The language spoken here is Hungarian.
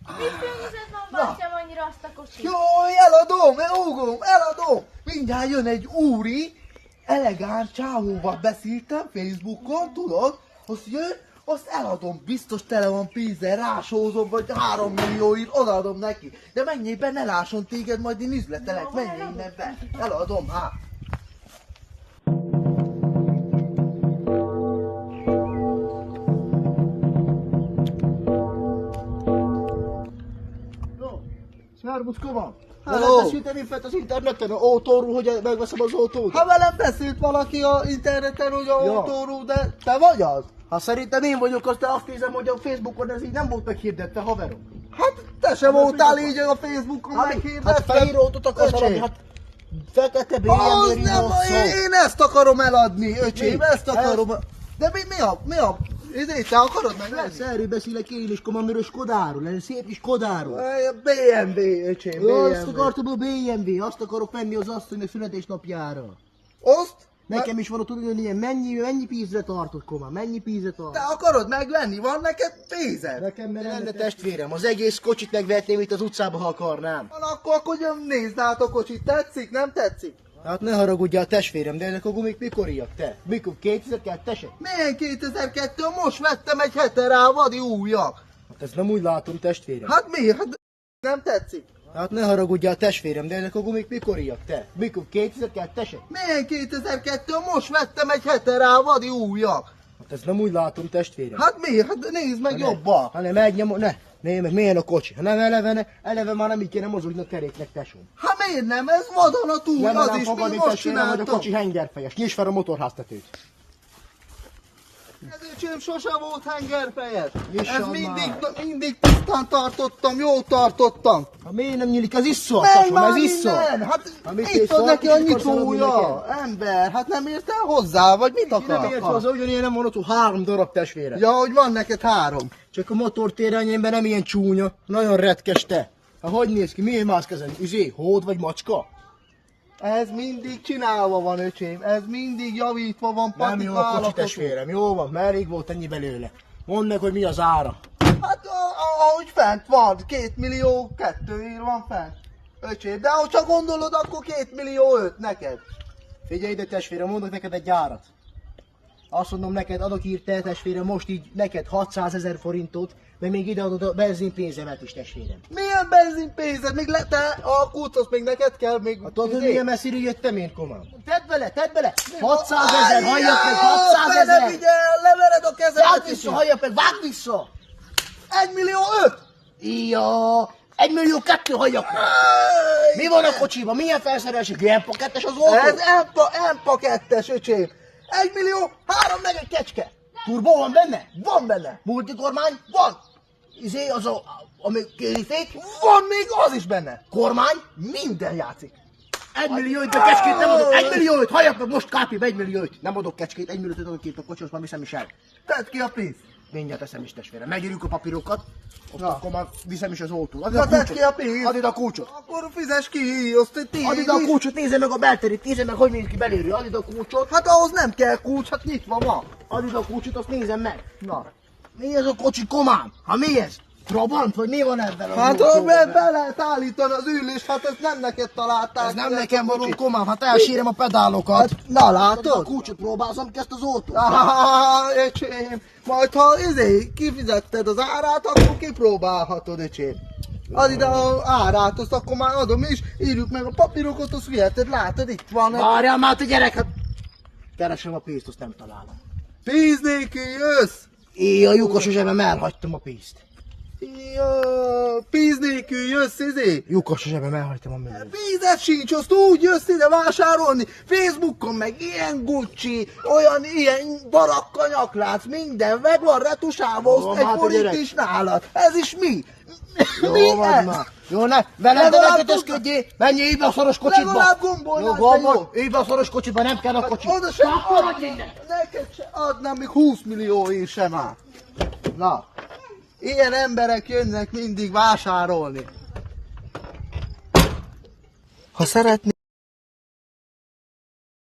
Mit főzött ma bátyám annyira azt a kocsit? Jó, eladom. Mindjárt jön egy úri, elegáns csávóval beszéltem Facebookon, tudod? Azt jön, azt eladom, biztos tele van pénzzel, rásózom, vagy 3 millióért odaadom neki. De menjél be, ne lásson téged, majd én üzletelek, menjél innen be. Eladom, hát. Szervusz, Kova! Hello. Beszélteni fent az interneten autóról, hogy megveszem az autót? Ha velem beszélt valaki a interneten, hogy a Ja. autóról, de te vagy az? Hát szerintem én vagyok, azt azt nézem, hogy a Facebookon ez így nem volt meghirdetve, haverom. Hát te se voltál így a Facebookon Hát meghirdetve. fehér autót akarsz Öcsém. eladni, hát fekete Az BMW-ről nem, van szó. én ezt akarom eladni, öcsém, Mi? ezt akarom. De mi a? Ezért te akarod megvenni? Persze, erről beszélek én is, komandőr, Skodáról, ez szép is Skodáról. BMW, öcsém, Azt BMW. akartam a BMW, azt akarok venni az asszonynak születésnapjára. Azt? Nekem is van ott tudni, hogy ilyen mennyi pénzre tartott, Koma, mennyi pénzre Te tartott. akarod megvenni? Van neked pénzed? Nekem lenne testvérem, az egész kocsit megvehetném itt az utcába, ha akarnám. Akkor nézd át a kocsit, tetszik, nem tetszik? Hát ne haragudjál, testvérem, de ezek a gumik mikoriak, te? Mikor 2002-esek? Milyen 2002? Most vettem egy hete rá, vadi újak. Hát ezt nem úgy látom, testvérem. Hát miért? Hát nem tetszik? Hát ne haragudjál, testvérem, de ezek a gumik mikoriak, te? Mikor 2002-esek? Milyen 2002? Most vettem egy hete rá, vadi újak. Hát ezt nem úgy látom, testvérem. Hát miért? Hát nézd meg jobban. Hanem megnyomom, meg milyen a kocsi? Ha nem eleve már nem így kéne mozogni a keréknek, tesóm. Hát miért nem? Ez vadonatúj, Nem az merem is, fogadni, mi most testvérem, hogy a csináltam. kocsi hengerfejes. Nyisd fel a motorháztetőt. Ez öcsém sose volt hengerfejes. Nyissad Ez már. mindig tisztán tartottam, jól tartottam. Ha miért nem nyílik, az iszol, Menj tesóm, már ez iszol. innen! Hát Ha mit itt iszol, ad neki a mit akarsz eladni nyitója. Ember, hát nem értel hozzá, vagy mit Nem akar? érsz hozzá, ugyanilyen nem van ott 3 darab testvére. Ja, hogy van neked 3. Csak a motortérelnyémben nem ilyen csúnya, nagyon retkes te. Hát hogy néz ki, milyen mászk ezen? Hód vagy macska? Ez mindig csinálva van, öcsém. Ez mindig javítva van, Nem patik jó a kocsi, választható. testvérem, jó van, mert rég volt ennyi belőle. Mondd meg, hogy mi az ára. Hát ahogy fent van, 2 millió 2 ér van fent. Öcsém, de ha csak gondolod, akkor 2 millió 5 neked. Figyelj ide, testvérem, mondok neked egy árat. Azt mondom neked, adok írt te, testvérem, most így neked 600 000 forintot, meg még ide adod a benzinpénzemet is, testvérem. Milyen benzinpénzed? Még te a kulcos még neked kell még... Hát tudod, hogy milyen messziről jöttem én, komám? Tedd bele! 600 Áj, 000, halljak meg, já, 600 te ne 000! vigyel, levered a kezemet Vágd is. vissza, halljak meg, vágd vissza! 1 millió 5! Ja, 1 millió 2 halljak meg! Mi van a kocsiban? Milyen felszerelésük? Ilyen pakettes az autó? Ez M-pa 2-es, öcsém. 1 millió 3 meg egy kecske. Turbó van benne? Van benne. Multikormány? Van. Izé, az ami kérifék? Van még az is benne. Kormány? Minden játszik. 1 millió 5, de kecskét nem adok. 1 millió 5, halljak meg most kápib, 1 millió 5. Nem adok kecskét, 1 millió 5 adok itt a kocsi, most már viszem is el. Tedd ki a pénzt. Mindjárt teszem is, testvérem. Megírjuk a papírokat, azt akkor már viszem is az autót. Add Na, a tedd kulcsot. ki a pénzt. Add ide a kulcsot. Akkor fizes ki, azt ti. Add ide a kulcsot, nézze meg a belterét, nézze meg, hogy néz ki belülről. Add ide a kulcsot. Hát ahhoz nem kell kulcs, hát nyitva van. Add ide a kulcsot, azt nézem meg. Na. Mi ez a kocsi, komám? Ha mi ez? Trabant, vagy mi van ebben? Hát ha be lehet állítani az ülést, hát ezt nem neked találták. Ez nem ki, nekem ezt a való, kocsit. komám, hát elsírem a pedálokat. Na A látod? kulcsot próbálom ki ezt az autót. Öcsém, majd ha kifizetted az árát, akkor kipróbálhatod, öcsém. Add ide az árát, azt akkor már adom is, írjuk meg a papírokat, azt viheted, látod, itt van. Várjál már, te gyerek, hát... Keresem a pénzt, azt nem találom. Pénz nélkül jössz? Én a lyukos zsebem elhagytam a pénzt. Ja, pénz nélkül jössz, Lyukos zsebem elhagytam a milliót. Pénzed sincs, azt úgy jössz ide vásárolni. Facebookon meg ilyen Gucci, olyan ilyen barakkanyag minden, meg van retusálva, Jó, azt egy hát, forint gyerek. is nálad. Ez is mi? Jó van már. Jó, ne, veled ne kötözködjél, menjél, ülj be a szoros kocsiba. Legalább gombolj, Jó, hát, gombol, te jó. ülj be a szoros kocsiba, nem kell a kocsi. Oda sem Kapolj innen! neked se adnám még 20 millió én sem már. Na, ilyen emberek jönnek mindig vásárolni. Ha szeretnél